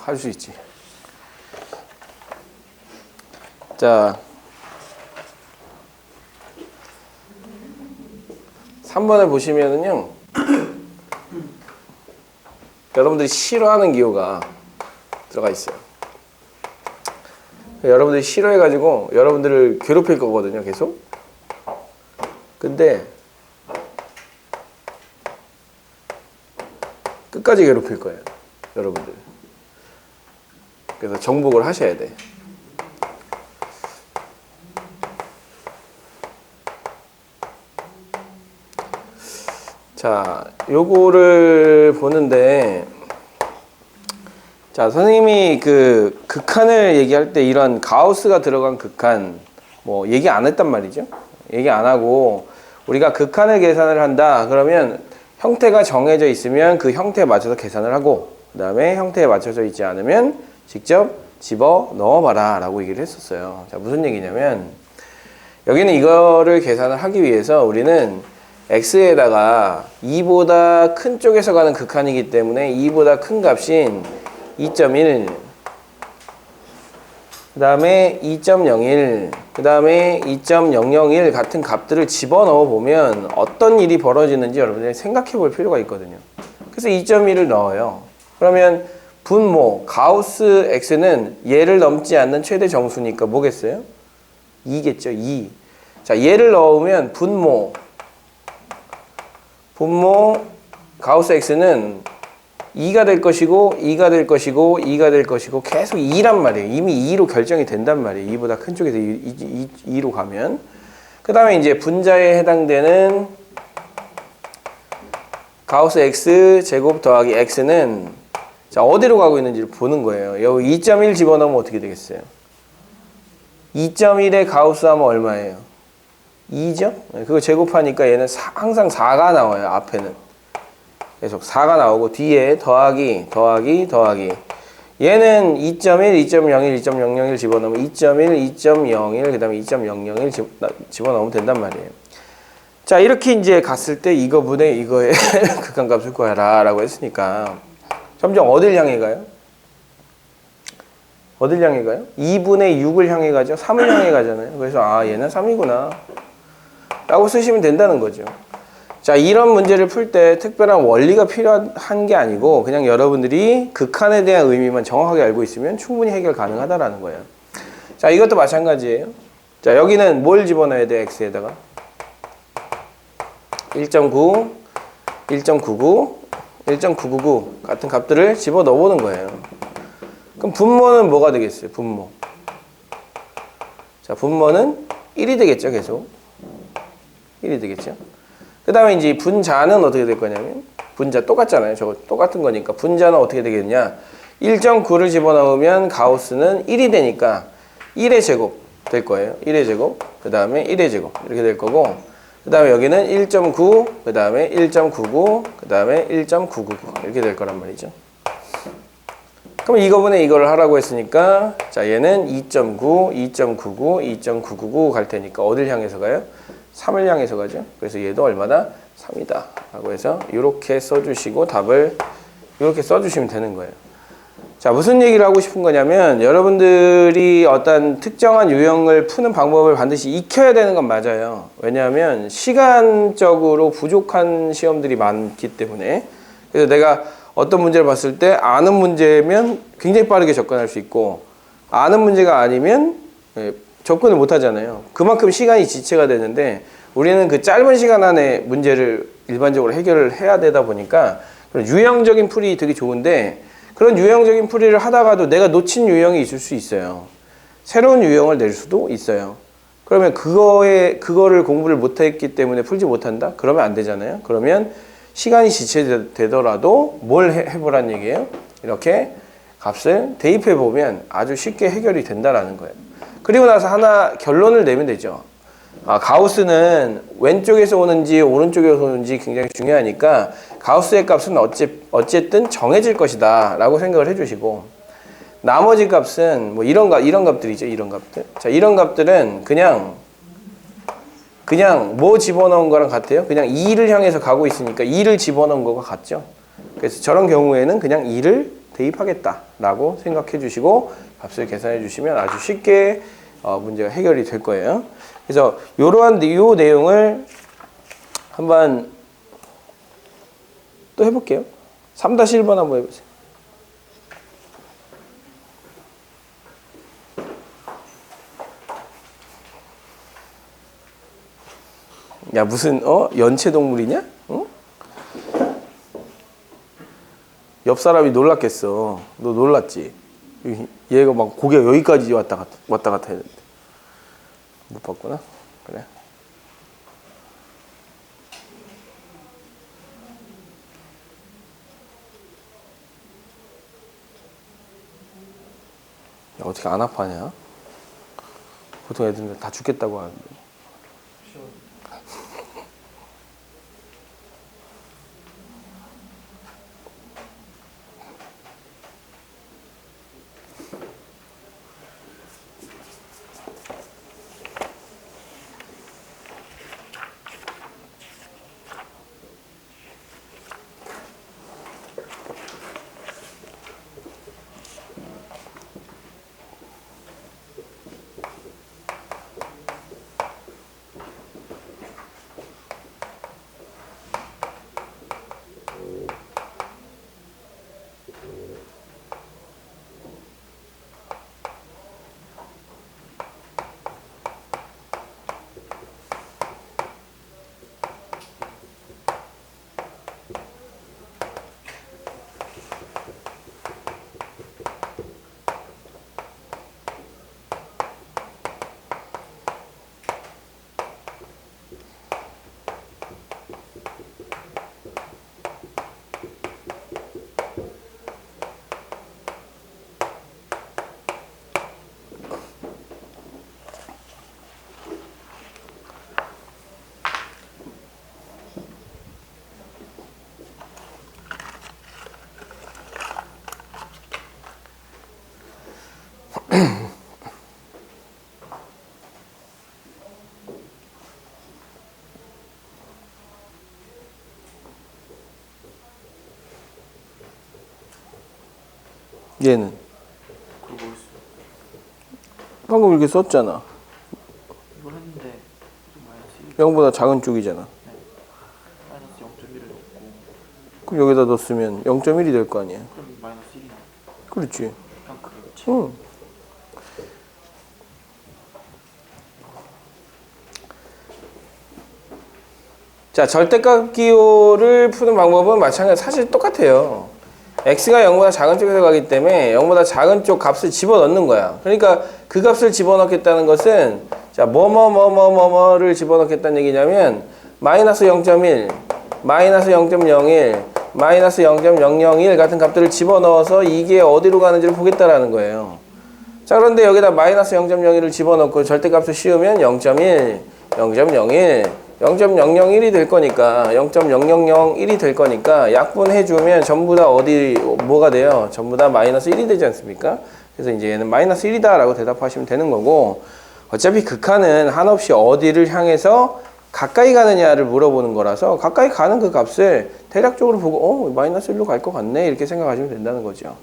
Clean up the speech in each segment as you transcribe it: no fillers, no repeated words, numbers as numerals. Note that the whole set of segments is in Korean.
할 수 있지. 자, 3번을 보시면은요, 여러분들이 싫어하는 기호가 들어가 있어요. 여러분들이 싫어해가지고 여러분들을 괴롭힐 거거든요, 계속. 근데 끝까지 괴롭힐 거예요, 여러분들. 그래서 정복을 하셔야 돼. 자, 요거를 보는데, 자, 선생님이 그 극한을 얘기할 때 이런 가우스가 들어간 극한, 뭐, 얘기 안 했단 말이죠. 얘기 안 하고, 우리가 극한을 계산을 한다. 그러면 형태가 정해져 있으면 그 형태에 맞춰서 계산을 하고, 그 다음에 형태에 맞춰져 있지 않으면 직접 집어 넣어봐라. 라고 얘기를 했었어요. 자, 무슨 얘기냐면, 여기는 이거를 계산을 하기 위해서 우리는 x에다가 2보다 큰 쪽에서 가는 극한이기 때문에 2보다 큰 값인 2.1, 그 다음에 2.01, 그 다음에 2.001 같은 값들을 집어넣어 보면 어떤 일이 벌어지는지 여러분들이 생각해 볼 필요가 있거든요. 그래서 2.1을 넣어요. 그러면 분모, 가우스 x는 얘를 넘지 않는 최대 정수니까 뭐겠어요? 2겠죠, 2. 자, 얘를 넣으면 분모 가우스 x는 2가 될 것이고 2가 될 것이고 2가 될 것이고 계속 2란 말이에요. 이미 2로 결정이 된단 말이에요. 2보다 큰 쪽에서 2로 가면. 그 다음에 이제 분자에 해당되는 가우스 x 제곱 더하기 x는 자, 어디로 가고 있는지를 보는 거예요. 여기 2.1 집어넣으면 어떻게 되겠어요? 2.1의 가우스 하면 얼마예요? 2죠? 그거 제곱하니까 얘는 항상 4가 나와요. 앞에는 계속 4가 나오고 뒤에 더하기 얘는 2.1, 2.01, 2.001 집어넣으면 2.1, 2.01 그 다음에 2.001 집어넣으면 된단 말이에요. 자, 이렇게 이제 갔을 때 이거분의 이거의 극한값을 구하라 라고 했으니까 점점 어딜 향해 가요? 어딜 향해 가요? 2분의 6을 향해 가죠. 3을 향해 가잖아요. 그래서 아, 얘는 3이구나 라고 쓰시면 된다는 거죠. 자, 이런 문제를 풀 때 특별한 원리가 필요한 게 아니고 그냥 여러분들이 극한에 대한 의미만 정확하게 알고 있으면 충분히 해결 가능하다라는 거예요. 자, 이것도 마찬가지예요. 자, 여기는 뭘 집어넣어야 돼? x에다가 1.9, 1.99, 1.999 같은 값들을 집어넣어 보는 거예요. 그럼 분모는 뭐가 되겠어요? 분모. 자, 분모는 1이 되겠죠, 계속. 1이 되겠죠. 그 다음에 이제 분자는 어떻게 될 거냐면, 분자 똑같잖아요. 저거 똑같은 거니까. 분자는 어떻게 되겠냐. 1.9를 집어넣으면 가우스는 1이 되니까 1의 제곱 될 거예요. 1의 제곱, 그 다음에 1의 제곱. 이렇게 될 거고, 그 다음에 여기는 1.9, 그 다음에 1.99, 그 다음에 1.999. 이렇게 될 거란 말이죠. 그럼 이거분에 이거를 하라고 했으니까, 자, 얘는 2.9, 2.99, 2.999 갈 테니까 어딜 향해서 가요? 3을 향해서 가죠. 그래서 얘도 얼마다? 3이다. 라고 해서 이렇게 써주시고 답을 이렇게 써주시면 되는 거예요. 자, 무슨 얘기를 하고 싶은 거냐면 여러분들이 어떤 특정한 유형을 푸는 방법을 반드시 익혀야 되는 건 맞아요. 왜냐하면 시간적으로 부족한 시험들이 많기 때문에. 그래서 내가 어떤 문제를 봤을 때 아는 문제면 굉장히 빠르게 접근할 수 있고 아는 문제가 아니면 접근을 못 하잖아요. 그만큼 시간이 지체가 되는데 우리는 그 짧은 시간 안에 문제를 일반적으로 해결을 해야 되다 보니까 그런 유형적인 풀이 되게 좋은데 그런 유형적인 풀이를 하다가도 내가 놓친 유형이 있을 수 있어요. 새로운 유형을 낼 수도 있어요. 그러면 그거를 공부를 못했기 때문에 풀지 못한다? 그러면 안 되잖아요. 그러면 시간이 지체되더라도 뭘 해보란 얘기예요? 이렇게 값을 대입해 보면 아주 쉽게 해결이 된다라는 거예요. 그리고 나서 하나 결론을 내면 되죠. 아, 가우스는 왼쪽에서 오는지 오른쪽에서 오는지 굉장히 중요하니까 가우스의 값은 어쨌든 정해질 것이다 라고 생각을 해주시고 나머지 값은 뭐 이런 값들이죠. 이런 값들. 자, 이런 값들은 그냥 그냥 뭐 집어넣은 거랑 같아요? 그냥 2를 향해서 가고 있으니까 2를 집어넣은 거가 같죠. 그래서 저런 경우에는 그냥 2를 대입하겠다라고 생각해 주시고 값을 계산해 주시면 아주 쉽게 문제가 해결이 될 거예요. 그래서 이러한 요 내용을 한번 또 해볼게요. 3-1번 한번 해보세요. 야 무슨 연체동물이냐? 어? 옆 사람이 놀랐겠어. 너 놀랐지? 얘가 막 고개가 여기까지 왔다 갔다 했는데 못 봤구나. 그래. 야, 어떻게 안 아파냐? 보통 애들은 다 죽겠다고 하는데. 얘는 방금 이렇게 썼잖아. 이걸 했는데 마이너스 0보다 작은 쪽이잖아. 마이너스 0.1을 넣고 그럼 여기다 넣었으면 0.1이 될 거 아니야. 그럼 마이너스 1이 나와. 그렇지. 그냥 그렇지. 응. 자, 절대값 기호를 푸는 방법은 마찬가지 사실 똑같아요. x가 0보다 작은 쪽에서 가기 때문에 0보다 작은 쪽 값을 집어넣는 거야. 그러니까 그 값을 집어넣겠다는 것은 자, 뭐를 집어넣겠다는 얘기냐면 마이너스 0.1, 마이너스 0.01, 마이너스 0.001 같은 값들을 집어넣어서 이게 어디로 가는지를 보겠다라는 거예요. 자, 그런데 여기다 마이너스 0.01을 집어넣고 절대값을 씌우면 0.1, 0.01, 0.001이 될 거니까 0.0001이 될 거니까 약분해주면 전부 다 뭐가 돼요? 전부 다 마이너스 1이 되지 않습니까? 그래서 이제 얘는 마이너스 1이다 라고 대답하시면 되는 거고 어차피 극한은 한없이 어디를 향해서 가까이 가느냐를 물어보는 거라서 가까이 가는 그 값을 대략적으로 보고 마이너스 1로 갈 것 같네 이렇게 생각하시면 된다는 거죠.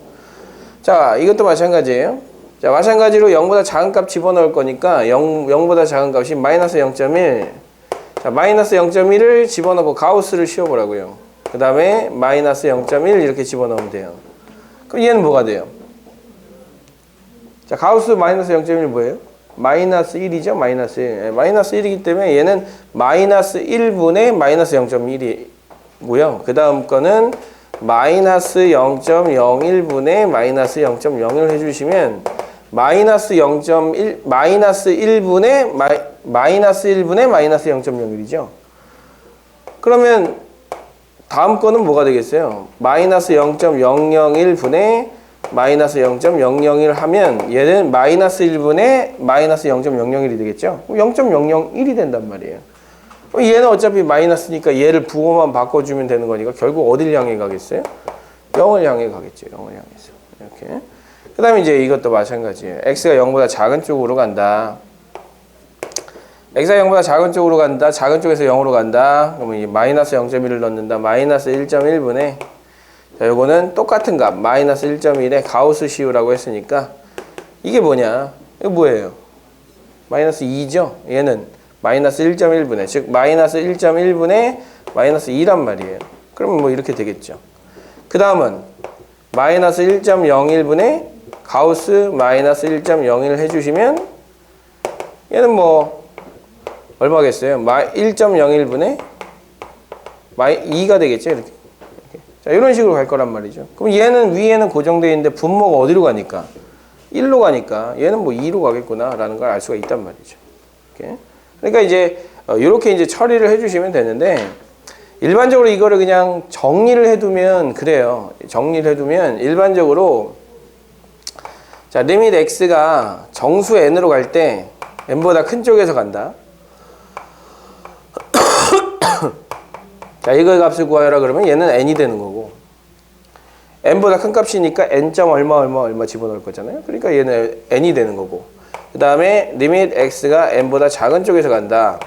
자, 이것도 마찬가지예요. 자, 마찬가지로 0보다 작은 값 집어넣을 거니까 0보다 작은 값이 마이너스 0.1. 자, 마이너스 0.1을 집어넣고 가우스를 씌워보라고요. 그 다음에 마이너스 0.1 이렇게 집어넣으면 돼요. 그럼 얘는 뭐가 돼요? 자, 가우스 마이너스 0.1 뭐예요? 마이너스 1이죠? 마이너스 1. 마이너스 1이기 때문에 얘는 마이너스 1분의 마이너스 0.1이고요. 그 다음 거는 마이너스 0.01분의 마이너스 0.01 해주시면 마이너스 0.1, 마이너스 1분의 마이너스 0.01이죠. 그러면 다음 거는 뭐가 되겠어요? 마이너스 0.001분의 마이너스 0.001 하면 얘는 마이너스 1분의 마이너스 0.001이 되겠죠? 0.001이 된단 말이에요. 얘는 어차피 마이너스니까 얘를 부호만 바꿔주면 되는 거니까 결국 어딜 향해 가겠어요? 0을 향해 가겠죠. 0을 향해서. 이렇게. 그 다음에 이제 이것도 마찬가지예요. x가 0보다 작은 쪽으로 간다. x가 0보다 작은 쪽으로 간다. 작은 쪽에서 0으로 간다. 그러면 이 마이너스 0.1을 넣는다. 마이너스 1.1분의 자, 요거는 똑같은 값 마이너스 1.1의 가우스 시우라고 했으니까 이게 뭐냐? 이거 뭐예요? 마이너스 2죠? 얘는 마이너스 1.1분의 즉 마이너스 1.1분의 마이너스 2란 말이에요. 그러면 뭐 이렇게 되겠죠. 그 다음은 마이너스 1.01분의 가우스 마이너스 1.01 해주시면 얘는 뭐 얼마겠어요? 1.01분의 2가 되겠죠? 이렇게. 자, 이런 식으로 갈 거란 말이죠. 그럼 얘는 위에는 고정되어 있는데 분모가 어디로 가니까? 1로 가니까 얘는 뭐 2로 가겠구나 라는 걸 알 수가 있단 말이죠. 이렇게. 그러니까 이제 이렇게 이제 처리를 해주시면 되는데 일반적으로 이거를 그냥 정리를 해두면 그래요. 정리를 해두면 일반적으로 자 리밋 x가 정수 n으로 갈 때 n보다 큰 쪽에서 간다. 자 이거의 값을 구하여라 그러면 얘는 n이 되는 거고 n보다 큰 값이니까 n.얼마 얼마 얼마 집어넣을 거잖아요. 그러니까 얘는 n이 되는 거고 그 다음에 리밋 x가 n보다 작은 쪽에서 간다.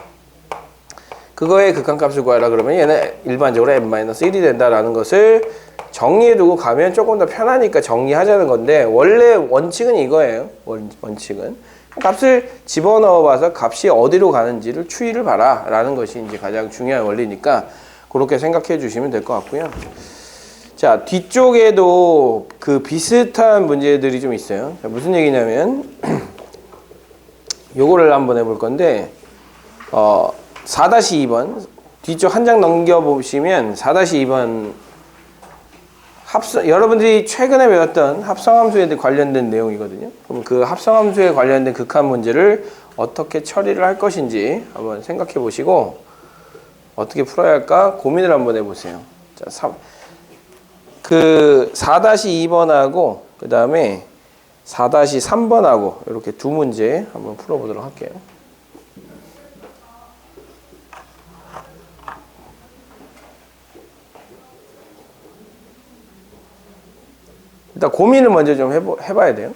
그거의 극한값을 구하라 그러면 얘는 일반적으로 n-1이 된다라는 것을 정리해두고 가면 조금 더 편하니까 정리하자는 건데 원래 원칙은 이거예요. 원칙은 값을 집어넣어 봐서 값이 어디로 가는지를 추이를 봐라 라는 것이 이제 가장 중요한 원리니까 그렇게 생각해 주시면 될 것 같고요. 자 뒤쪽에도 그 비슷한 문제들이 좀 있어요. 자, 무슨 얘기냐면 요거를 한번 해볼 건데 4-2번 뒤쪽 한 장 넘겨보시면 4-2번 여러분들이 최근에 배웠던 합성함수에 관련된 내용이거든요. 그럼 그 합성함수에 관련된 극한 문제를 어떻게 처리를 할 것인지 한번 생각해 보시고 어떻게 풀어야 할까 고민을 한번 해보세요. 자, 그 4-2번하고 그 다음에 4-3번하고 이렇게 두 문제 한번 풀어보도록 할게요. 일단 고민을 먼저 좀 해봐야 돼요.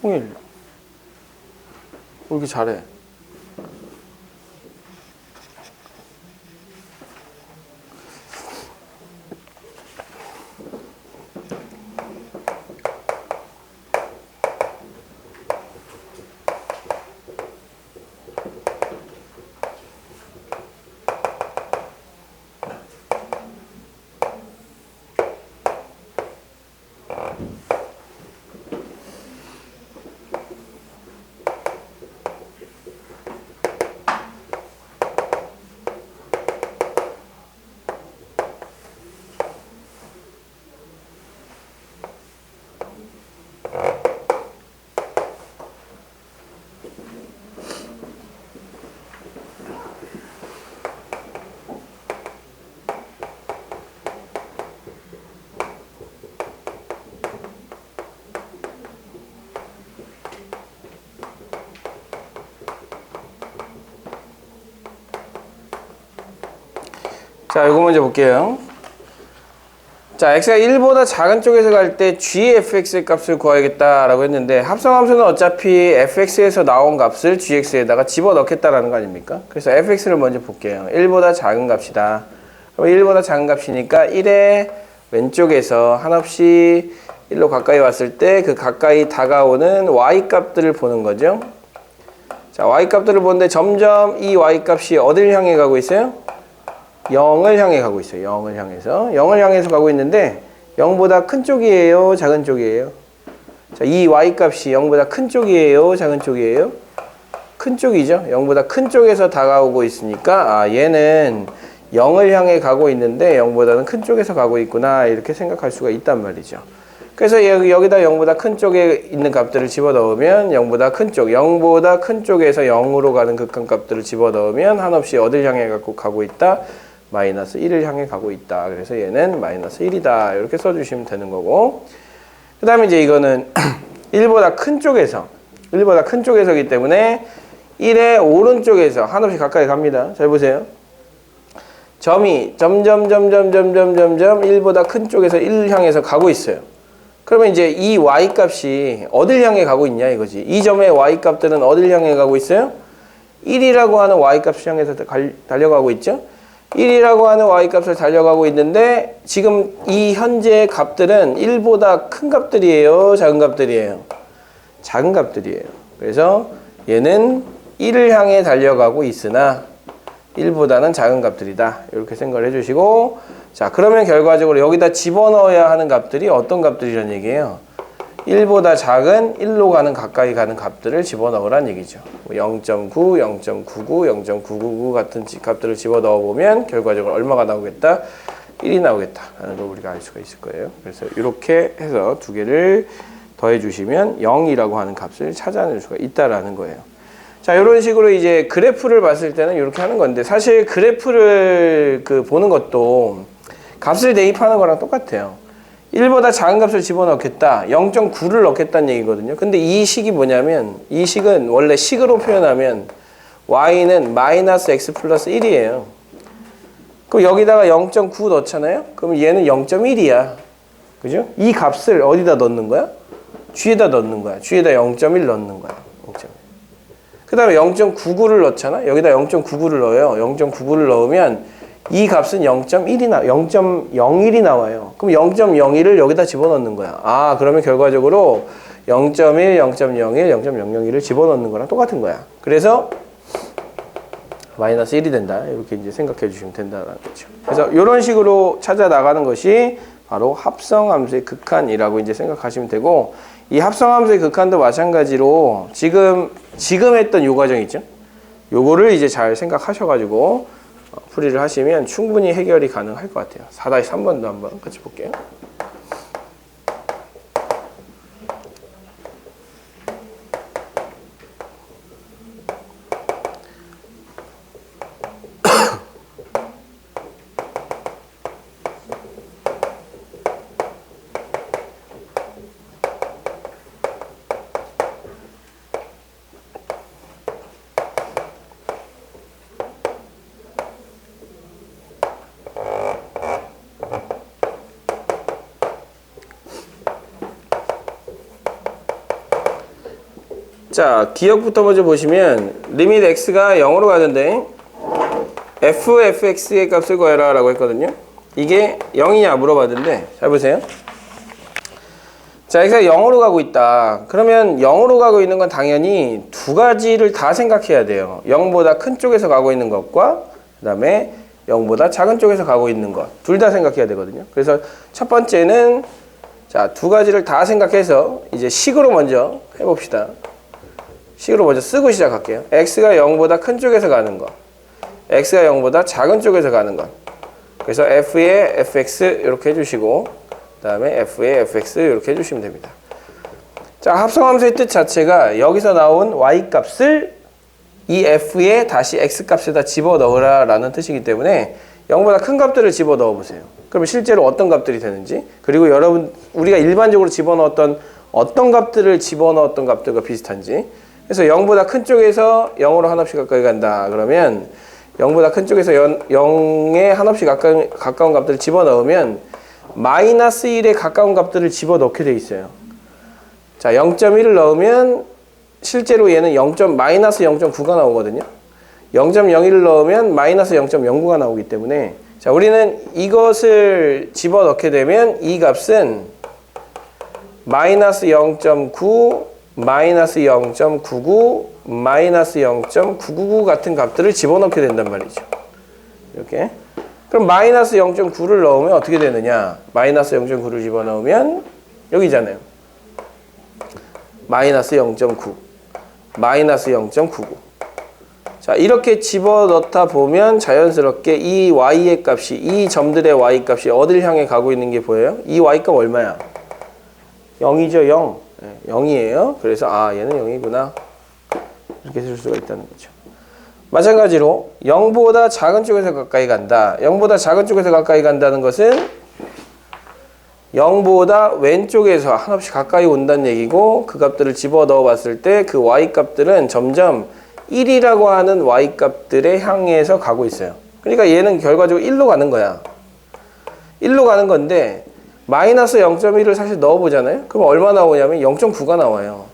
홍일. 왜 이렇게 잘해? 자, 이거 먼저 볼게요. 자, x가 1보다 작은 쪽에서 갈 때 gfx의 값을 구하겠다라고 했는데 합성함수는 어차피 fx에서 나온 값을 gx에다가 집어넣겠다라는 거 아닙니까? 그래서 fx를 먼저 볼게요. 1보다 작은 값이다. 그럼 1보다 작은 값이니까 1의 왼쪽에서 한없이 1로 가까이 왔을 때 그 가까이 다가오는 y 값들을 보는 거죠. 자, y 값들을 보는데 점점 이 y 값이 어딜 향해 가고 있어요? 0을 향해 가고 있어요. 0을 향해서. 0을 향해서 가고 있는데 0보다 큰 쪽이에요? 작은 쪽이에요? 자, 이 y 값이 0보다 큰 쪽이에요? 작은 쪽이에요? 큰 쪽이죠. 0보다 큰 쪽에서 다가오고 있으니까 아, 얘는 0을 향해 가고 있는데 0보다는 큰 쪽에서 가고 있구나 이렇게 생각할 수가 있단 말이죠. 그래서 여기다 0보다 큰 쪽에 있는 값들을 집어넣으면 0보다 큰 쪽, 0보다 큰 쪽에서 0으로 가는 극한값들을 집어넣으면 한없이 어딜 향해 가고 있다? 마이너스 1을 향해 가고 있다. 그래서 얘는 마이너스 1이다. 이렇게 써주시면 되는 거고. 그 다음에 이제 이거는 1보다 큰 쪽에서기 때문에 1의 오른쪽에서 한없이 가까이 갑니다. 잘 보세요. 점이 점점 1보다 큰 쪽에서 1을 향해서 가고 있어요. 그러면 이제 이 y 값이 어딜 향해 가고 있냐 이거지. 이 점의 y 값들은 어딜 향해 가고 있어요? 1이라고 하는 y 값을 향해서 달려가고 있죠. 1이라고 하는 y값을 달려가고 있는데 지금 이 현재의 값들은 1보다 큰 값들이에요? 작은 값들이에요? 작은 값들이에요. 그래서 얘는 1을 향해 달려가고 있으나 1보다는 작은 값들이다. 이렇게 생각을 해주시고 자, 그러면 결과적으로 여기다 집어넣어야 하는 값들이 어떤 값들이란 얘기예요? 1보다 작은 1로 가는 가까이 가는 값들을 집어넣으란 얘기죠. 0.9, 0.99, 0.999 같은 값들을 집어넣어 보면 결과적으로 얼마가 나오겠다? 1이 나오겠다 라는 걸 우리가 알 수가 있을 거예요. 그래서 이렇게 해서 두 개를 더해 주시면 0이라고 하는 값을 찾아낼 수가 있다라는 거예요. 자, 이런 식으로 이제 그래프를 봤을 때는 이렇게 하는 건데 사실 그래프를 보는 것도 값을 대입하는 거랑 똑같아요. 1보다 작은 값을 집어넣겠다. 0.9를 넣겠다는 얘기거든요. 근데 이 식이 뭐냐면 이 식은 원래 식으로 표현하면 y는 마이너스 x 플러스 1이에요. 그럼 여기다가 0.9 넣잖아요. 그럼 얘는 0.1이야. 그죠? 이 값을 어디다 넣는 거야? g에다 넣는 거야. g에다 0.1 넣는 거야. 0.1. 그 다음에 0.99를 넣잖아. 여기다 0.99를 넣어요. 0.99를 넣으면 이 값은 0.01이 나와요. 그럼 0.01을 여기다 집어넣는 거야. 아, 그러면 결과적으로 0.1, 0.01, 0.001을 집어넣는 거랑 똑같은 거야. 그래서 마이너스 1이 된다. 이렇게 이제 생각해 주시면 된다는 거죠. 그래서 이런 식으로 찾아 나가는 것이 바로 합성함수의 극한이라고 이제 생각하시면 되고, 이 합성함수의 극한도 마찬가지로 지금 했던 요 과정 있죠? 요거를 이제 잘 생각하셔가지고 풀이를 하시면 충분히 해결이 가능할 것 같아요. 4-3번도 한번 같이 볼게요. 자, 기억부터 먼저 보시면 리밋 x가 0으로 가는데 fx의 값을 구해라 라고 했거든요. 이게 0이냐 물어봤는데 잘 보세요. 자, x가 0으로 가고 있다. 그러면 0으로 가고 있는 건 당연히 두 가지를 다 생각해야 돼요. 0보다 큰 쪽에서 가고 있는 것과 그 다음에 0보다 작은 쪽에서 가고 있는 것. 둘 다 생각해야 되거든요. 그래서 첫 번째는 자, 두 가지를 다 생각해서 이제 식으로 먼저 해봅시다. 식으로 먼저 쓰고 시작할게요. x가 0보다 큰 쪽에서 가는 것. x가 0보다 작은 쪽에서 가는 것. 그래서 f의 fx 이렇게 해주시고 그 다음에 f의 fx 이렇게 해주시면 됩니다. 자, 합성함수의 뜻 자체가 여기서 나온 y 값을 이 f에 다시 x 값에다 집어넣으라 라는 뜻이기 때문에 0보다 큰 값들을 집어넣어 보세요. 그러면 실제로 어떤 값들이 되는지, 그리고 여러분 우리가 일반적으로 집어넣었던 어떤 값들을 집어넣었던 값들과 비슷한지. 그래서 0보다 큰 쪽에서 0으로 한없이 가까이 간다 그러면 0보다 큰 쪽에서 0에 한없이 가까운 값들을 집어넣으면 마이너스 1에 가까운 값들을 집어넣게 돼 있어요. 자, 0.1을 넣으면 실제로 얘는 마이너스 0.9가 나오거든요. 0.01을 넣으면 마이너스 0.09가 나오기 때문에 자, 우리는 이것을 집어넣게 되면 이 값은 마이너스 0.9, 마이너스 0.99, 마이너스 0.999 같은 값들을 집어넣게 된단 말이죠. 이렇게. 그럼 마이너스 0.9를 넣으면 어떻게 되느냐? 마이너스 0.9를 집어넣으면 여기잖아요. 마이너스 0.9, 마이너스 0.99. 자, 이렇게 집어넣다 보면 자연스럽게 이 y의 값이, 이 점들의 y 값이 어딜 향해 가고 있는 게 보여요? 이 y 값 얼마야? 0이죠, 0. 네, 0이에요. 그래서 아, 얘는 0이구나. 이렇게 쓸 수가 있다는 거죠. 마찬가지로 0보다 작은 쪽에서 가까이 간다. 0보다 작은 쪽에서 가까이 간다는 것은 0보다 왼쪽에서 한없이 가까이 온다는 얘기고, 그 값들을 집어넣어 봤을 때 그 y 값들은 점점 1이라고 하는 y 값들에 향해서 가고 있어요. 그러니까 얘는 결과적으로 1로 가는 거야. 1로 가는 건데 마이너스 0.1을 사실 넣어보잖아요. 그럼 얼마 나오냐면 0.9가 나와요.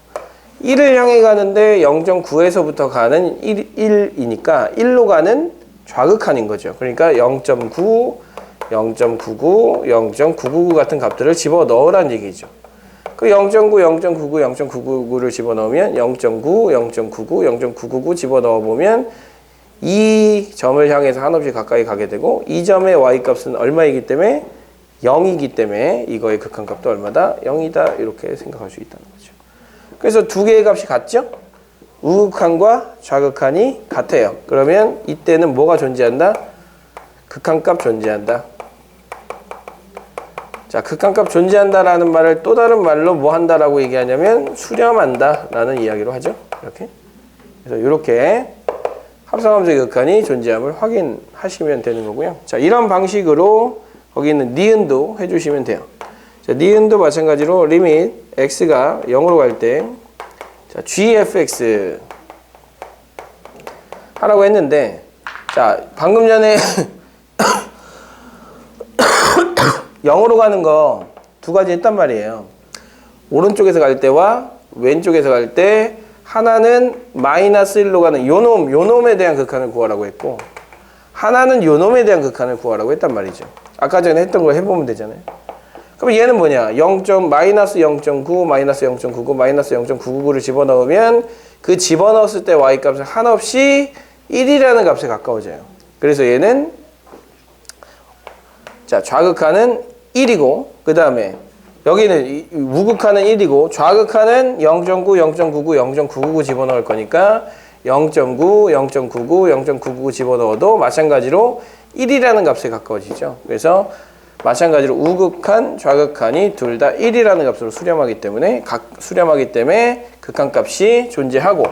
1을 향해 가는데 0.9에서부터 가는 1이니까 1로 가는 좌극한인 거죠. 그러니까 0.9, 0.99, 0.999 같은 값들을 집어넣으라는 얘기죠. 그 0.9, 0.99, 0.999를 집어넣으면 0.9, 0.99, 0.999 집어넣어보면 이 점을 향해서 한없이 가까이 가게 되고, 이 점의 y값은 얼마이기 때문에 0이기 때문에 이거의 극한값도 얼마다? 0이다. 이렇게 생각할 수 있다는 거죠. 그래서 두 개의 값이 같죠? 우극한과 좌극한이 같아요. 그러면 이때는 뭐가 존재한다? 극한값 존재한다. 자, 극한값 존재한다라는 말을 또 다른 말로 뭐 한다라고 얘기하냐면 수렴한다라는 이야기로 하죠. 이렇게. 그래서 이렇게 합성함수의 극한이 존재함을 확인하시면 되는 거고요. 자, 이런 방식으로 거기 있는 니은도 해주시면 돼요. 자, 니은도 마찬가지로 리밋 x가 0으로 갈 때 자, gfx 하라고 했는데, 자, 방금 전에 0으로 가는 거 두 가지 했단 말이에요. 오른쪽에서 갈 때와 왼쪽에서 갈 때 하나는 마이너스 1로 가는 요놈에 대한 극한을 구하라고 했고, 하나는 요놈에 대한 극한을 구하라고 했단 말이죠. 아까 전에 했던 걸 해보면 되잖아요. 그럼 얘는 뭐냐? 마이너스 0.9, 마이너스 0.99, 마이너스 0.999를 집어넣으면 그 집어넣었을 때 y값은 한없이 1이라는 값에 가까워져요. 그래서 얘는 자, 좌극한은 1이고, 그 다음에 여기는 우극한은 1이고 좌극한은 0.9, 0.99, 0.999 집어넣을 거니까 0.9, 0.99, 0.999 집어넣어도 마찬가지로 1이라는 값에 가까워지죠. 그래서 마찬가지로 우극한, 좌극한이 둘 다 1이라는 값으로 수렴하기 때문에 극한값이 존재하고,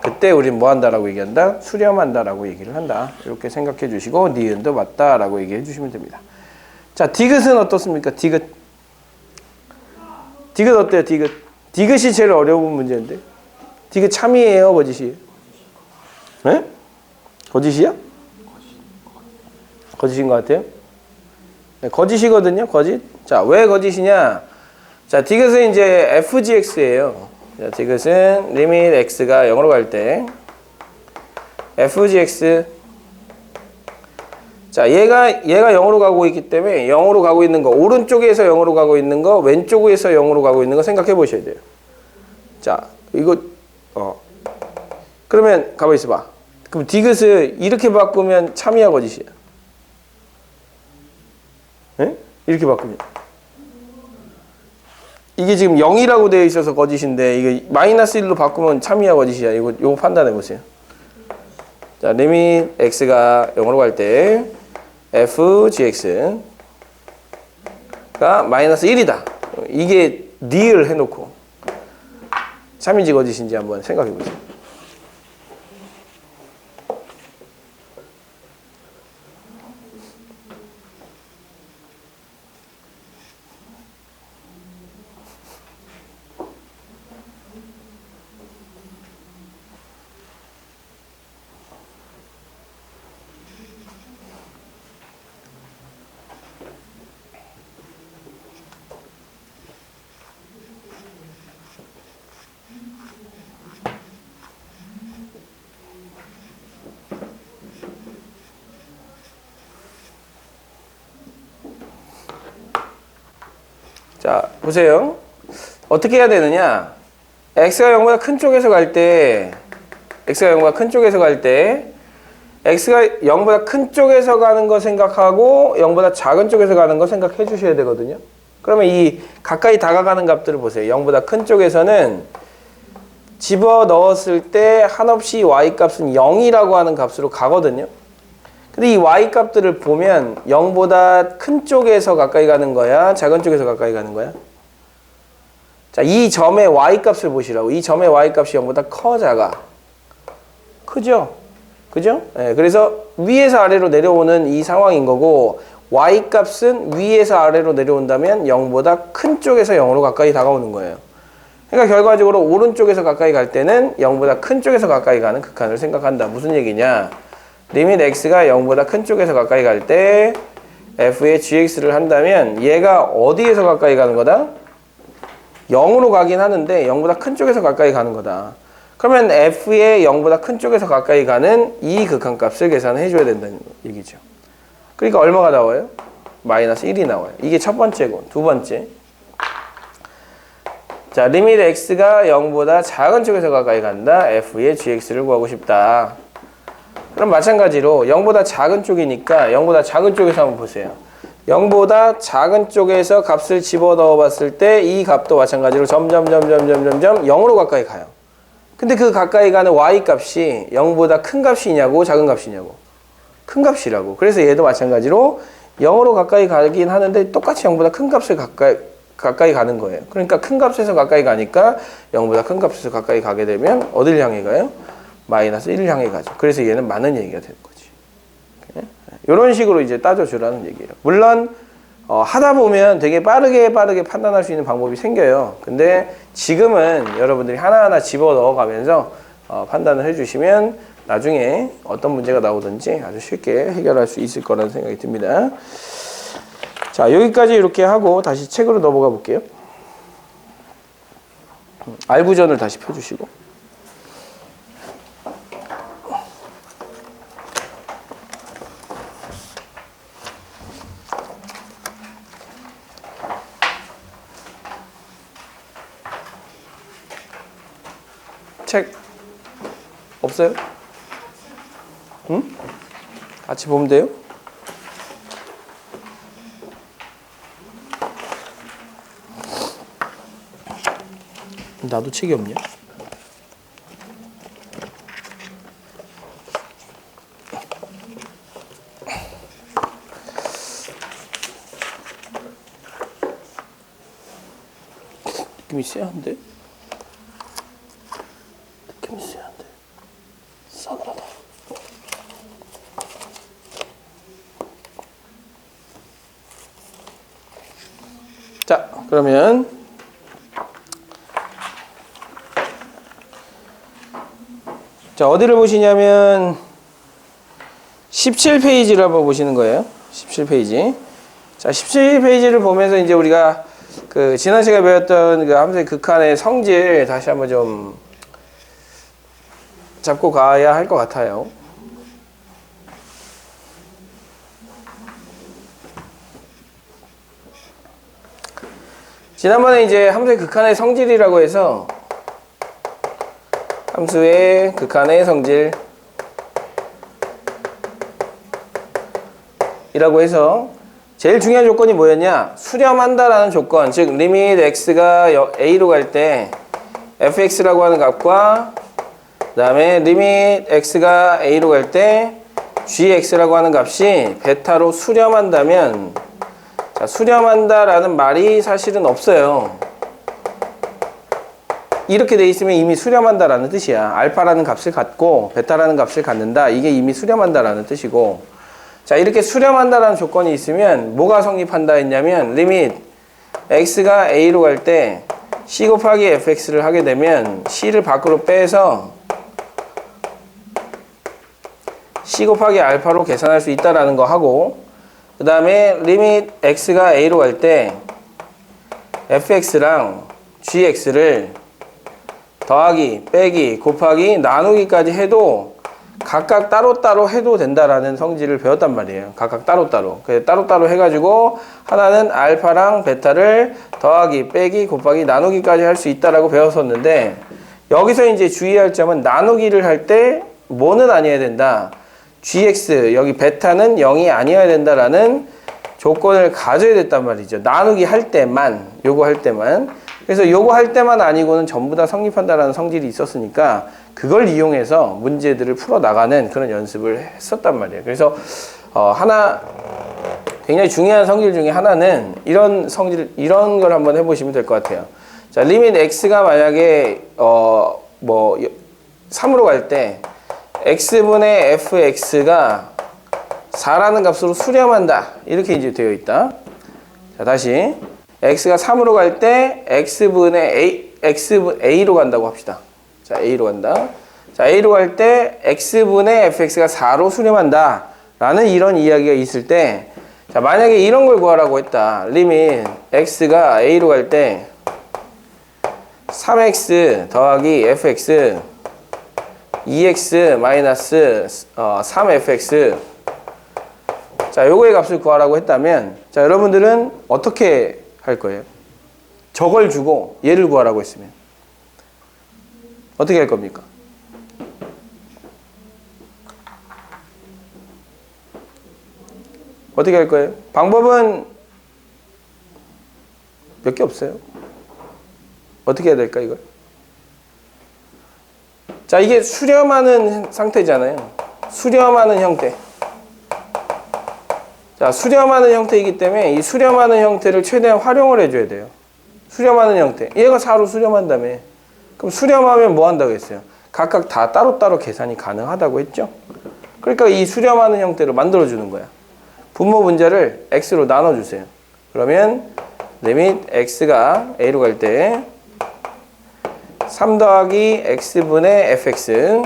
그때 우린 뭐 한다라고 얘기한다? 수렴한다라고 얘기를 한다. 이렇게 생각해 주시고 니은도 맞다라고 얘기해 주시면 됩니다. 자, 디귿은 어떻습니까? 디귿 어때요? 디귿이 제일 어려운 문제인데. 디귿 참이에요, 거짓이에요? 네? 거짓이야? 거짓인 것 같아요? 네, 거짓이거든요, 거짓. 자, 왜 거짓이냐? 자, 디귿은 이제 fgx예요. 자, 디귿은 리밋 x가 0으로 갈 때 fgx. 자, 얘가 0으로 가고 있기 때문에 0으로 가고 있는 거, 오른쪽에서 0으로 가고 있는 거, 왼쪽에서 0으로 가고 있는 거 생각해 보셔야 돼요. 자, 이거 그러면 가만히 있어 봐. 그럼 디귿을 이렇게 바꾸면 참이야 거짓이야? 예? 이렇게 바꾸면 이게 지금 0이라고 되어 있어서 거짓인데 이게 마이너스 1로 바꾸면 참이야 거짓이야? 이거 판단해 보세요. 자, 리밋 x가 0으로 갈 때 fgx가 마이너스 1이다. 이게 니을 해놓고 참인지 거짓인지 한번 생각해 보세요. 자, 보세요. 어떻게 해야 되느냐? x가 0보다 큰 쪽에서 갈 때, x가 0보다 큰 쪽에서 갈 때, x가 0보다 큰 쪽에서 가는 거 생각하고 0보다 작은 쪽에서 가는 거 생각해 주셔야 되거든요. 그러면 이 가까이 다가가는 값들을 보세요. 0보다 큰 쪽에서는 집어 넣었을 때 한없이 y값은 0이라고 하는 값으로 가거든요. 근데 이 y값들을 보면 0보다 큰 쪽에서 가까이 가는 거야? 작은 쪽에서 가까이 가는 거야? 자, 이 점의 y값을 보시라고. 이 점의 y값이 0보다 커, 작아? 크죠? 그죠? 네, 그래서 위에서 아래로 내려오는 이 상황인 거고 y값은 위에서 아래로 내려온다면 0보다 큰 쪽에서 0으로 가까이 다가오는 거예요. 그러니까 결과적으로 오른쪽에서 가까이 갈 때는 0보다 큰 쪽에서 가까이 가는 극한을 생각한다. 무슨 얘기냐? 리밋 x가 0보다 큰 쪽에서 가까이 갈 때 f의 gx를 한다면 얘가 어디에서 가까이 가는 거다? 0으로 가긴 하는데 0보다 큰 쪽에서 가까이 가는 거다. 그러면 f의 0보다 큰 쪽에서 가까이 가는 이 극한값을 계산해 줘야 된다는 얘기죠. 그러니까 얼마가 나와요? 마이너스 1이 나와요. 이게 첫 번째고, 두 번째. 자, 리밋 x가 0보다 작은 쪽에서 가까이 간다. f의 gx를 구하고 싶다. 그럼 마찬가지로 0보다 작은 쪽이니까 0보다 작은 쪽에서 한번 보세요. 0보다 작은 쪽에서 값을 집어넣어 봤을 때 이 값도 마찬가지로 점점 0으로 가까이 가요. 근데 그 가까이 가는 y값이 0보다 큰 값이냐고 작은 값이냐고? 큰 값이라고. 그래서 얘도 마찬가지로 0으로 가까이 가긴 하는데 똑같이 0보다 큰 값을 가까이 가는 거예요. 그러니까 큰 값에서 가까이 가니까 0보다 큰 값에서 가까이 가게 되면 어딜 향해 가요? 마이너스 1을 향해 가죠. 그래서 얘는 맞는 얘기가 되는 거지. 이런 식으로 이제 따져주라는 얘기예요. 물론 하다 보면 되게 빠르게 판단할 수 있는 방법이 생겨요. 근데 지금은 여러분들이 하나하나 집어넣어 가면서 판단을 해주시면 나중에 어떤 문제가 나오든지 아주 쉽게 해결할 수 있을 거라는 생각이 듭니다. 자, 여기까지 이렇게 하고 다시 책으로 넘어가 볼게요. 알구전을 다시 펴주시고. 책 없어요? 응? 같이 보면 돼요? 나도 책이 없냐? 느낌이 쎄한데? 느낌이 쎄한데? 싸늘하다. 자, 그러면 자, 어디를 보시냐면 17페이지를 한번 보시는 거예요. 17페이지. 자, 17페이지를 보면서 이제 우리가 그 지난 시간에 배웠던 그 함수의 극한의 성질 다시 한번 좀 잡고 가야 할 것 같아요. 지난번에 이제 함수의 극한의 성질이라고 해서 함수의 극한의 성질 이라고 해서 제일 중요한 조건이 뭐였냐? 수렴한다라는 조건, 즉 리밋 x가 a로 갈 때 fx라고 하는 값과 그 다음에 리밋 x가 a로 갈 때 gx라고 하는 값이 베타로 수렴한다면, 자, 수렴한다라는 말이 사실은 없어요. 이렇게 돼 있으면 이미 수렴한다라는 뜻이야. 알파라는 값을 갖고 베타라는 값을 갖는다. 이게 이미 수렴한다라는 뜻이고, 자, 이렇게 수렴한다라는 조건이 있으면 뭐가 성립한다 했냐면 리밋 x가 a로 갈 때 c 곱하기 fx를 하게 되면 c를 밖으로 빼서 c 곱하기 알파로 계산할 수 있다라는 거 하고, 그 다음에 리밋 x가 a로 갈 때 fx랑 gx를 더하기, 빼기, 곱하기, 나누기까지 해도 각각 따로따로 해도 된다라는 성질을 배웠단 말이에요. 각각 따로따로. 그래서 따로따로 해가지고 하나는 알파랑 베타를 더하기, 빼기, 곱하기, 나누기까지 할 수 있다라고 배웠었는데, 여기서 이제 주의할 점은 나누기를 할 때 뭐는 아니어야 된다. gx, 여기 베타는 0이 아니어야 된다라는 조건을 가져야 됐단 말이죠. 나누기 할 때만, 요거 할 때만. 그래서 요거 할 때만 아니고는 전부 다 성립한다라는 성질이 있었으니까 그걸 이용해서 문제들을 풀어나가는 그런 연습을 했었단 말이에요. 그래서 하나 굉장히 중요한 성질 중에 하나는 이런 성질, 이런 걸 한번 해보시면 될 것 같아요. 자, 리밋 x가 만약에 3으로 갈 때 x분의 fx가 4라는 값으로 수렴한다. 이렇게 이제 되어 있다. 자, 다시 x가 3으로 갈 때 x분의 a로 간다고 합시다. 자, a로 간다. 자, a로 갈 때 x분의 fx가 4로 수렴한다 라는 이런 이야기가 있을 때, 자, 만약에 이런 걸 구하라고 했다. 리밋 x가 a로 갈 때 3x 더하기 fx 2x 마이너스 3fx, 자, 요거의 값을 구하라고 했다면, 자, 여러분들은 어떻게 할 거예요? 저걸 주고 얘를 구하라고 했으면 어떻게 할 겁니까? 어떻게 할 거예요? 방법은 몇 개 없어요. 어떻게 해야 될까, 이걸? 자, 이게 수렴하는 상태잖아요. 수렴하는 형태. 자, 수렴하는 형태이기 때문에 이 수렴하는 형태를 최대한 활용을 해줘야 돼요. 수렴하는 형태. 얘가 4로 수렴한다며. 그럼 수렴하면 뭐 한다고 했어요? 각각 다 따로따로 계산이 가능하다고 했죠? 그러니까 이 수렴하는 형태로 만들어주는 거야. 분모 분자를 x로 나눠주세요. 그러면 리밋 x가 a로 갈 때 3 더하기 x분의 fx,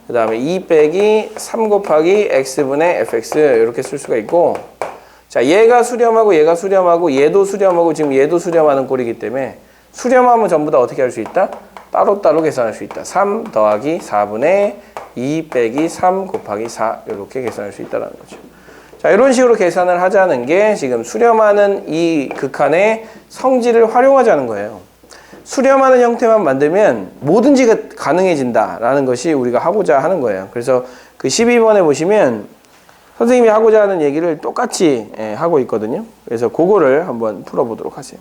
그 다음에 2 빼기 3 곱하기 x분의 fx, 이렇게 쓸 수가 있고, 자, 얘가 수렴하고 얘가 수렴하고 얘도 수렴하고 지금 얘도 수렴하는 꼴이기 때문에 수렴하면 전부 다 어떻게 할 수 있다? 따로따로 계산할 수 있다. 3 더하기 4분의 2 빼기 3 곱하기 4, 이렇게 계산할 수 있다는 거죠. 자, 이런 식으로 계산을 하자는 게 지금 수렴하는 이 극한의 성질을 활용하자는 거예요. 수렴하는 형태만 만들면 뭐든지 가능해진다라는 것이 우리가 하고자 하는 거예요. 그래서 그 12번에 보시면 선생님이 하고자 하는 얘기를 똑같이 하고 있거든요. 그래서 그거를 한번 풀어보도록 하세요.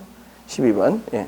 12번. 예.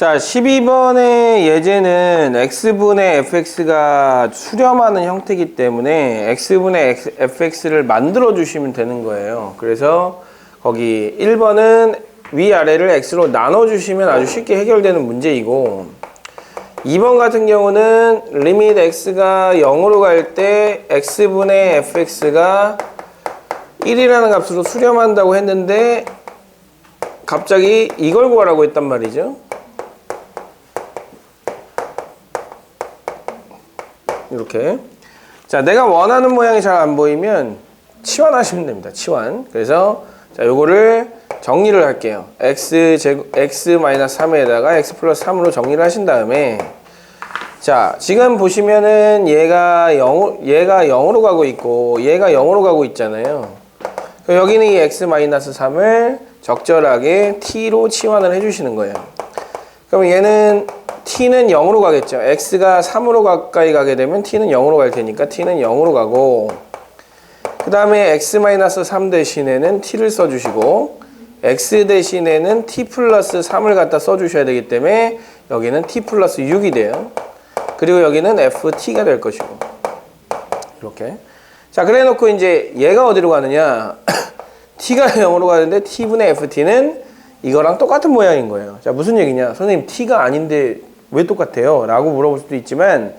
자, 12번의 예제는 x분의 fx가 수렴하는 형태이기 때문에 x분의 fx를 만들어 주시면 되는 거예요. 그래서 거기 1번은 위아래를 x로 나눠 주시면 아주 쉽게 해결되는 문제이고, 2번 같은 경우는 리밋 x가 0으로 갈 때 x분의 fx가 1이라는 값으로 수렴한다고 했는데 갑자기 이걸 구하라고 했단 말이죠. 이렇게. 자, 내가 원하는 모양이 잘 안 보이면 치환하시면 됩니다. 치환. 그래서 자, 요거를 정리를 할게요. x-3에다가 x 플러스 3으로 정리를 하신 다음에, 자, 지금 보시면은 얘가 0으로 가고 있고 얘가 0으로 가고 있잖아요. 여기는 이 x-3을 적절하게 t로 치환을 해주시는 거예요. 그럼 얘는 t는 0으로 가겠죠. x가 3으로 가까이 가게 되면 t는 0으로 갈 테니까 t는 0으로 가고, 그 다음에 x-3 대신에는 t를 써주시고 x 대신에는 t 플러스 3을 갖다 써주셔야 되기 때문에 여기는 t 플러스 6이 돼요. 그리고 여기는 ft가 될 것이고, 이렇게. 자, 그래 놓고 이제 얘가 어디로 가느냐. t가 0으로 가는데 t분의 ft는 이거랑 똑같은 모양인 거예요. 자, 무슨 얘기냐. 선생님, t가 아닌데 왜 똑같아요? 라고 물어볼 수도 있지만,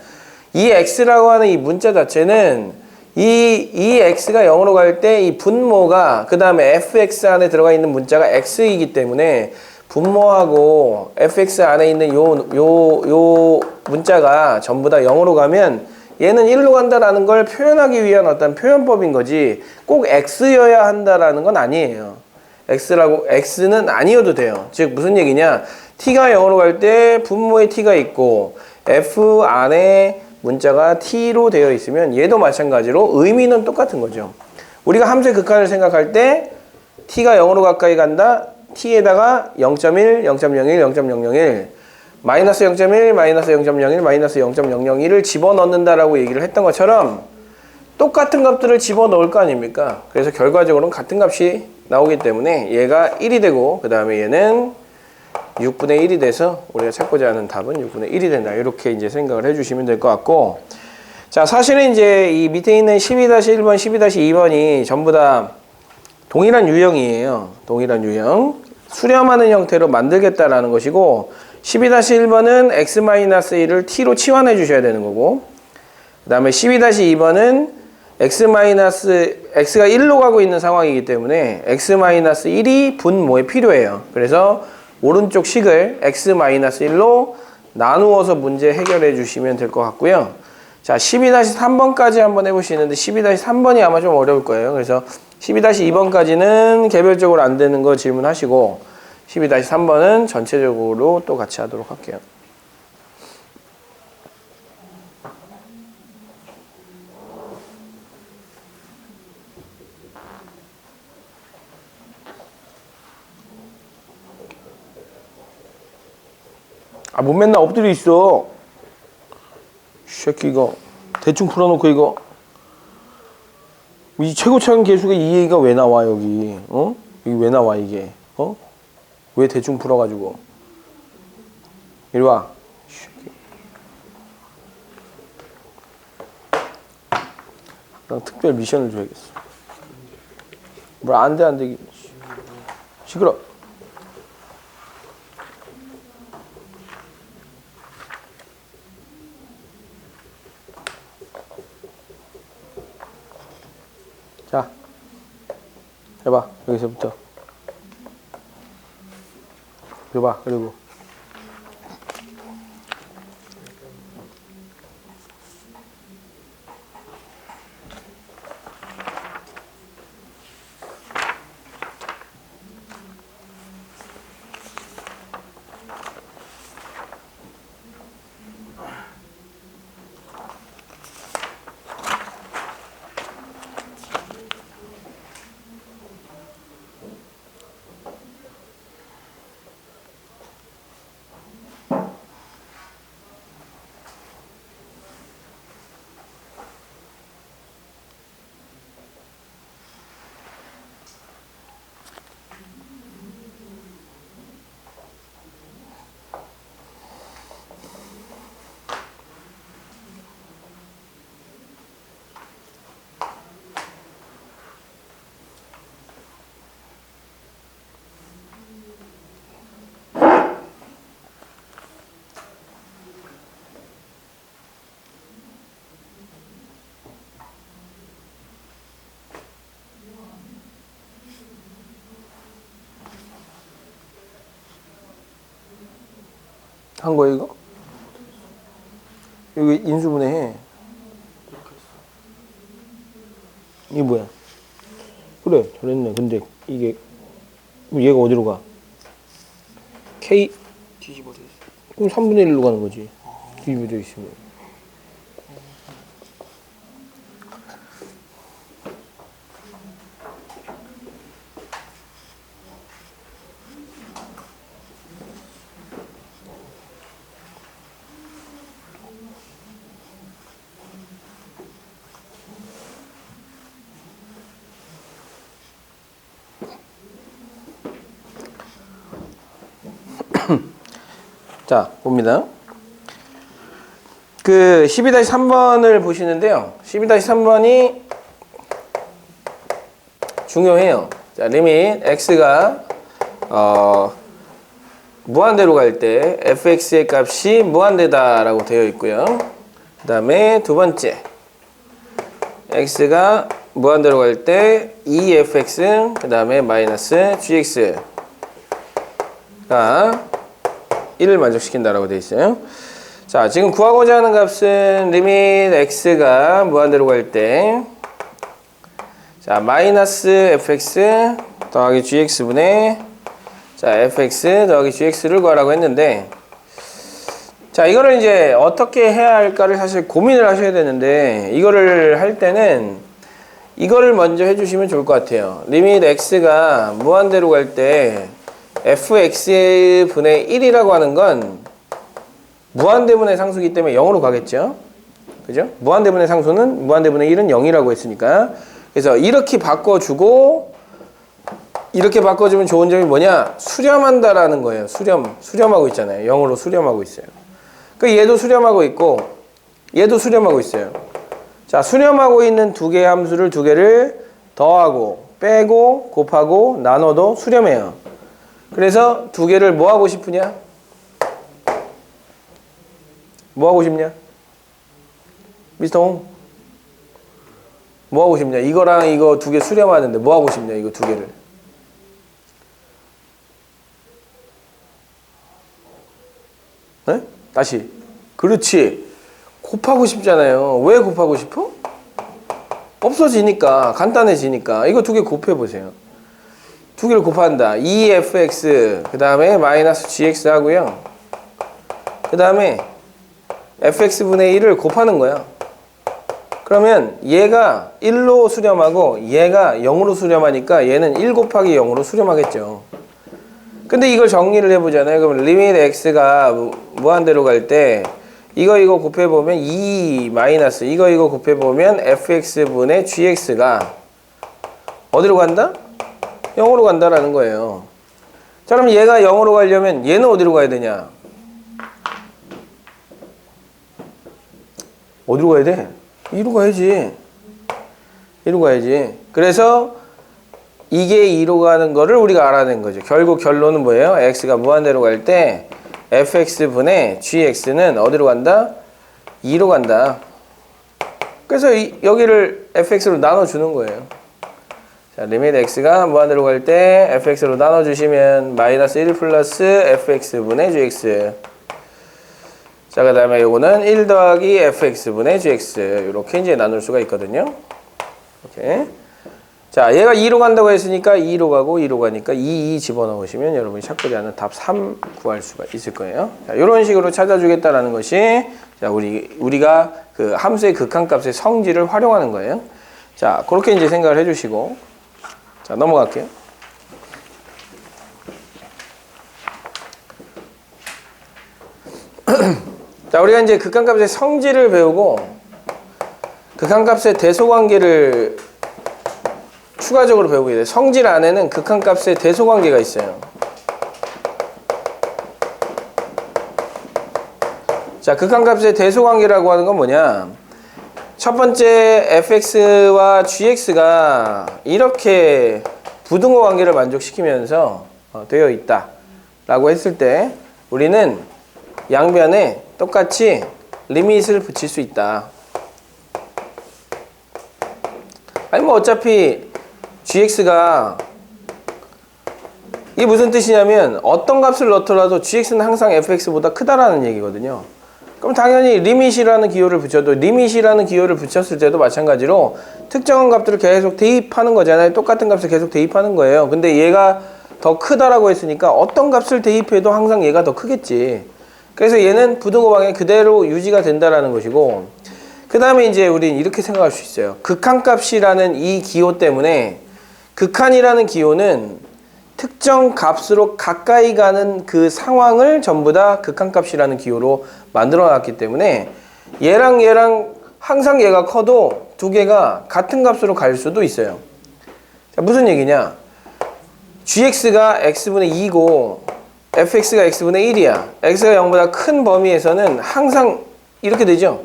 이 x라고 하는 이 문자 자체는 이 x가 0으로 갈 때 이 분모가 그 다음에 fx 안에 들어가 있는 문자가 x이기 때문에 분모하고 fx 안에 있는 요 문자가 전부 다 0으로 가면 얘는 1로 간다라는 걸 표현하기 위한 어떤 표현법인 거지 꼭 x여야 한다라는 건 아니에요. x는 아니어도 돼요. 즉 무슨 얘기냐, t가 0으로 갈 때 분모에 t가 있고 f 안에 문자가 t로 되어 있으면 얘도 마찬가지로 의미는 똑같은 거죠. 우리가 함수의 극한을 생각할 때 t가 0으로 가까이 간다, t에다가 0.1, 0.01, 0.001 마이너스 0.1, 마이너스 0.01, 마이너스 0.001을 집어넣는다라고 얘기를 했던 것처럼 똑같은 값들을 집어넣을 거 아닙니까? 그래서 결과적으로는 같은 값이 나오기 때문에 얘가 1이 되고 그 다음에 얘는 6분의 1이 돼서 우리가 찾고자 하는 답은 6분의 1이 된다. 이렇게 이제 생각을 해주시면 될 것 같고, 자, 사실은 이제 이 밑에 있는 12-1번, 12-2번이 전부 다 동일한 유형이에요. 동일한 유형. 수렴하는 형태로 만들겠다라는 것이고, 12-1번은 x-1을 t로 치환해 주셔야 되는 거고, 그 다음에 12-2번은 x가 1로 가고 있는 상황이기 때문에 x-1이 분모에 필요해요. 그래서 오른쪽 식을 x-1로 나누어서 문제 해결해 주시면 될 것 같고요. 자, 12-3번까지 한번 해보시는데 12-3번이 아마 좀 어려울 거예요. 그래서 12-2번까지는 개별적으로 안 되는 거 질문하시고 12-3번은 전체적으로 또 같이 하도록 할게요. 아, 뭐 맨날 엎드려 있어. 새끼 이거 대충 풀어놓고 이거 이 최고차원 계수가 이 얘기가 왜 나와 여기? 어? 이게 왜 나와 이게? 어? 왜 대충 풀어가지고? 이리 와. 새끼. 난 특별 미션을 줘야겠어. 뭘 안 돼 안 되기. 시끄러. 자, 해봐. 여기서부터. 해봐. 그리고 한 거야 이거? 여기 인수분해 해. 이렇게 했어. 이게 뭐야? 그래 잘했네. 근데 이게 얘가 어디로 가? K 뒤집어져 있어. 그럼 3분의 1로 가는 거지. 뒤집어져 있으면. 자, 봅니다. 그 12-3번을 보시는데요. 12-3번이 중요해요. 자, 리밋 x가 무한대로 갈 때 fx의 값이 무한대다라고 되어 있고요. 그 다음에 두 번째 x가 무한대로 갈 때 2fx 그 다음에 마이너스 gx가 1을 만족시킨다라고 되어 있어요. 자, 지금 구하고자 하는 값은 리밋 x가 무한대로 갈 때 자, 마이너스 fx 더하기 gx분의 자, fx 더하기 gx를 구하라고 했는데 자, 이거를 이제 어떻게 해야 할까를 사실 고민을 하셔야 되는데 이거를 할 때는 이거를 먼저 해주시면 좋을 것 같아요. 리밋 x가 무한대로 갈 때 fx분의 1이라고 하는 건 무한대분의 상수이기 때문에 0으로 가겠죠. 그죠? 무한대분의 상수는 무한대분의 1은 0이라고 했으니까 그래서 이렇게 바꿔주고 이렇게 바꿔주면 좋은 점이 뭐냐? 수렴한다라는 거예요. 수렴하고 있잖아요. 0으로 수렴하고 있어요. 그 얘도 수렴하고 있고 얘도 수렴하고 있어요. 자, 수렴하고 있는 두 개의 함수를 두 개를 더하고 빼고 곱하고 나눠도 수렴해요. 그래서 두 개를 뭐 하고 싶으냐? 뭐 하고 싶냐? 미스터 홍. 뭐 하고 싶냐? 이거랑 이거 두 개 수렴하는데 뭐 하고 싶냐? 이거 두 개를. 네? 다시. 그렇지. 곱하고 싶잖아요. 왜 곱하고 싶어? 없어지니까. 간단해지니까. 이거 두 개 곱해보세요. 두 개를 곱한다. 2fx 그 다음에 마이너스 gx 하고요. 그 다음에 fx분의 1을 곱하는 거야. 그러면 얘가 1로 수렴하고 얘가 0으로 수렴하니까 얘는 1 곱하기 0으로 수렴하겠죠. 근데 이걸 정리를 해보잖아요. 그러면 리밋 x가 무한대로 갈 때 이거 곱해보면 2 마이너스 이거 곱해보면 fx분의 gx가 어디로 간다? 0으로 간다라는 거예요. 자, 그럼 얘가 0으로 가려면 얘는 어디로 가야 되냐? 어디로 가야 돼? 2로 가야지. 2로 가야지. 그래서 이게 2로 가는 거를 우리가 알아낸 거죠. 결국 결론은 뭐예요? x가 무한대로 갈 때 fx분의 gx는 어디로 간다? 2로 간다. 그래서 여기를 fx로 나눠주는 거예요. 자, 리밋 x가 무한대로 갈 때 fx로 나눠주시면 마이너스 1 플러스 fx분의 gx. 자, 그 다음에 요거는 1 더하기 fx분의 gx. 이렇게 이제 나눌 수가 있거든요. 이렇게. 자, 얘가 2로 간다고 했으니까 2로 가고 2로 가니까 2 집어넣으시면 여러분이 찾고자 하는 답 3 구할 수가 있을 거예요. 자, 이런 식으로 찾아주겠다라는 것이 자, 우리가 그 함수의 극한값의 성질을 활용하는 거예요. 자, 그렇게 이제 생각을 해주시고 자, 넘어갈게요. 자, 우리가 이제 극한값의 성질을 배우고 극한값의 대소관계를 추가적으로 배우게 돼요. 성질 안에는 극한값의 대소관계가 있어요. 자, 극한값의 대소관계라고 하는 건 뭐냐? 첫 번째 fx와 gx가 이렇게 부등호 관계를 만족시키면서 되어 있다 라고 했을 때 우리는 양변에 똑같이 리밋을 붙일 수 있다. 아니 뭐 어차피 gx가 이게 무슨 뜻이냐면 어떤 값을 넣더라도 gx는 항상 fx보다 크다라는 얘기거든요. 그럼 당연히 리밋이라는 기호를 붙여도 리밋이라는 기호를 붙였을 때도 마찬가지로 특정한 값들을 계속 대입하는 거잖아요. 똑같은 값을 계속 대입하는 거예요. 근데 얘가 더 크다라고 했으니까 어떤 값을 대입해도 항상 얘가 더 크겠지. 그래서 얘는 부등호 방향이 그대로 유지가 된다라는 것이고, 그 다음에 이제 우린 이렇게 생각할 수 있어요. 극한값이라는 이 기호 때문에 극한이라는 기호는 특정 값으로 가까이 가는 그 상황을 전부 다 극한값이라는 기호로 만들어 놨기 때문에 얘랑 항상 얘가 커도 두 개가 같은 값으로 갈 수도 있어요. 자, 무슨 얘기냐? gx가 x분의 2고 fx가 x분의 1이야. x가 0보다 큰 범위에서는 항상 이렇게 되죠?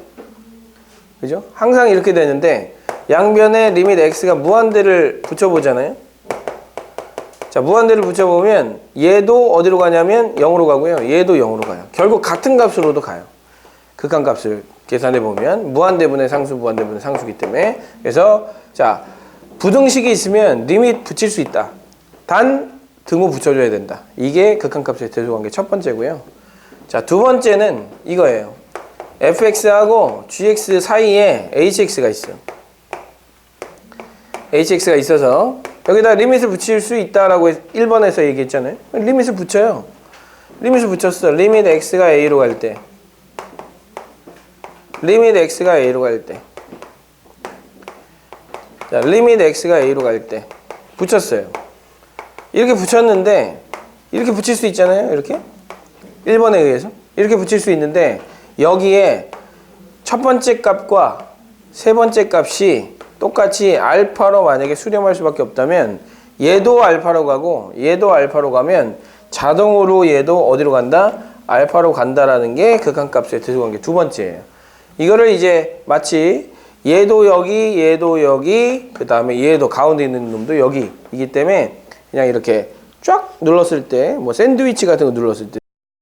그죠? 항상 이렇게 되는데 양변에 리밋 x가 무한대를 붙여보잖아요. 자, 무한대를 붙여보면 얘도 어디로 가냐면 0으로 가고요. 얘도 0으로 가요. 결국 같은 값으로도 가요. 극한값을 계산해보면 무한대분의 상수, 무한대분의 상수기 때문에. 그래서 자, 부등식이 있으면 리밋 붙일 수 있다. 단 등호 붙여줘야 된다. 이게 극한값의 대소관계 첫 번째고요. 자, 두 번째는 이거예요. fx하고 gx 사이에 hx가 있어요. hx가 있어서 여기다 리밋을 붙일 수 있다라고 1번에서 얘기했잖아요. 리밋을 붙여요. 리밋을 붙였어. 리밋 x가 a로 갈 때. 리밋 x가 a로 갈 때. 자, 리밋 x가 a로 갈 때. 붙였어요. 이렇게 붙였는데 이렇게 붙일 수 있잖아요. 이렇게. 1번에 의해서. 이렇게 붙일 수 있는데 여기에 첫 번째 값과 세 번째 값이 똑같이 알파로 만약에 수렴할 수밖에 없다면 얘도 알파로 가고 얘도 알파로 가면 자동으로 얘도 어디로 간다? 알파로 간다라는 게 극한값의 대소관계 두 번째예요. 이거를 이제 마치 얘도 여기, 그 다음에 얘도 가운데 있는 놈도 여기이기 때문에 그냥 이렇게 쫙 눌렀을 때, 뭐 샌드위치 같은 거 눌렀을 때